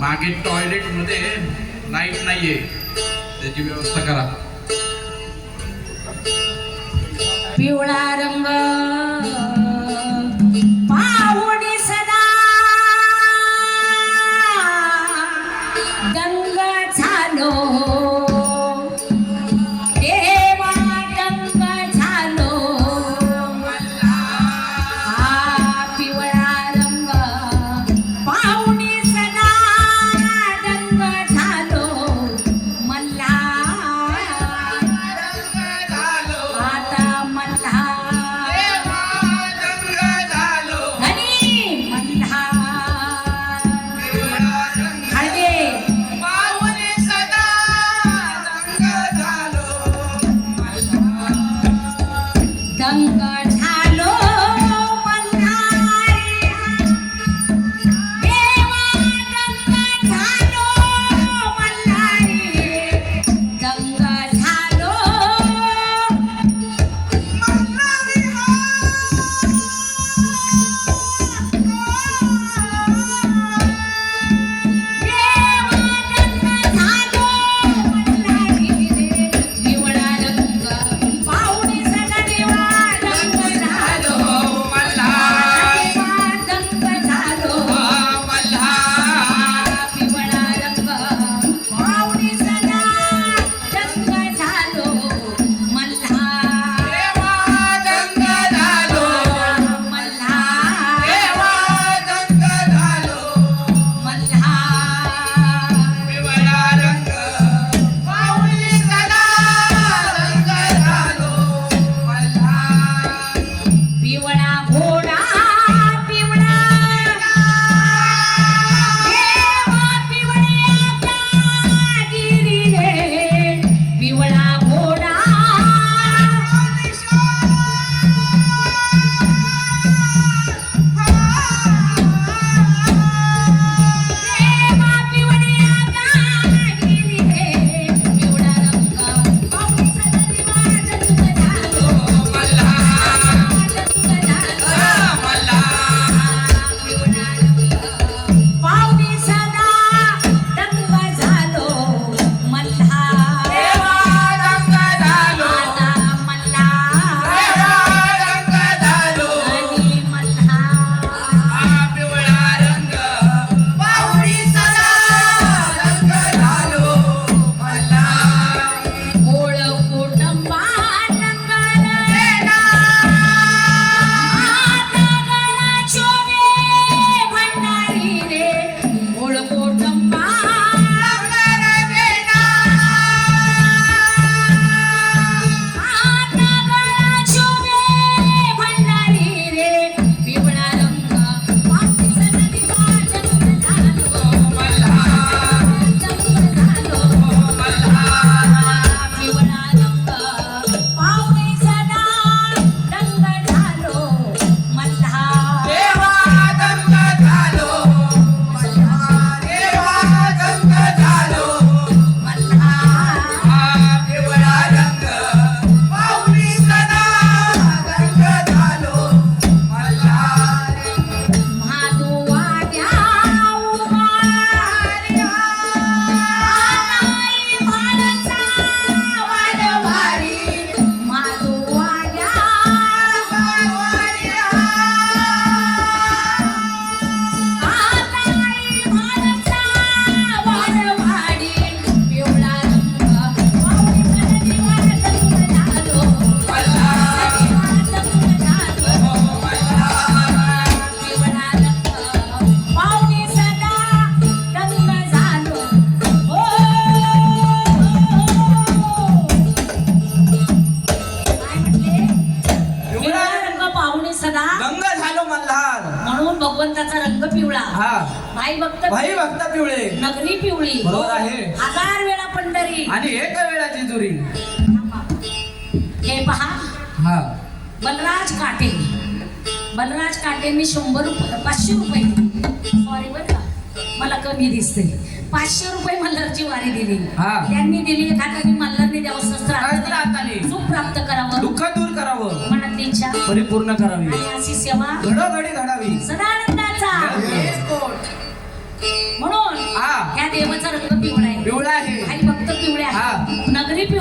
मागे टॉयलेट मध्ये लाईट नाहीये, त्याची व्यवस्था करा. पिवळा रंग पाहुणी सदा दंग झालो देवा दंग झालो. हा पिवळा रंग पाहुणी सदा दंग झालो मल्ला. आता मल्हा दंग झालो मल्हारी देवा दंग झालो मल्हारी दंग झालो मल्हारी. देवा दंग झालो मल्हारी रे पिवळा रंग पाहुणी सदा देवा दंग झालो देवा दंग झालो पिवळा रंग पाहुणी सदा दंग झालो मल्हा मल्हा मल्हा. पिवळा घोडा पिवळा देवा पिवळ्याचा गिरी रे पिवळा घोडा देवा पिवळ्याचा गिरी रे पिवळा रंग पाहुणी सदा देवा दंग झालो पिवळा रंग पाहुणी सदा दंग झालो मल्हा आता मल्हा आणि मल्हा. गोळ कुटुंबा दंगल आता गळा शोभे भंडारी रे गोळ कुटुंबा आता गळा शोभे भंडारी रे पिवळा रंग पाहुणी सदा देवा दंग झालो दंग झालो पिवळा रंग पाहुणी सदा दंग झालो मल्हा महादुवाड्या उभारी आनाई माणसा वाडवारी महादुवाड्या आनाई माणसा वाडवारी पिवळा रंग पाहुणी सदा देवा दंग झालो देवा दंग झालो पिवळा रंग पाहुणी सदा दंग झालो. हो काय म्हटले पिवळा रंग पाहुणी सदा दंग झालो मल्हार. म्हणून भगवंताचा रंग पिवळा हा भाई भक्त भाई भक्त पिवळे नगरी पिवळी बरोबर आहे. 1000 वेळा पंढरी. आणि एक वेळाची जुरी. हे पहा हा बलराज काटे बलराज काटेंनी 100 रुपये 500 रुपये सॉरी बरं का मला कमी दिसते 500 रुपये मल्हारची वारी दिली. हा. त्यांनी दिली एखाद्याने मल्हारने द्यावं शस्त्र शस्त्र हाताने. सुख प्राप्त करावं दुःख परिपूर्ण करावी आणि अशी सेवा घडोघडी घडावी सदानंदाचा Yes, God. म्हणून हा ह्या देवाचा रंग पिवळा आहे पिवळा आहे काही भक्त पिवळे हा. आहे नगरी पिवळी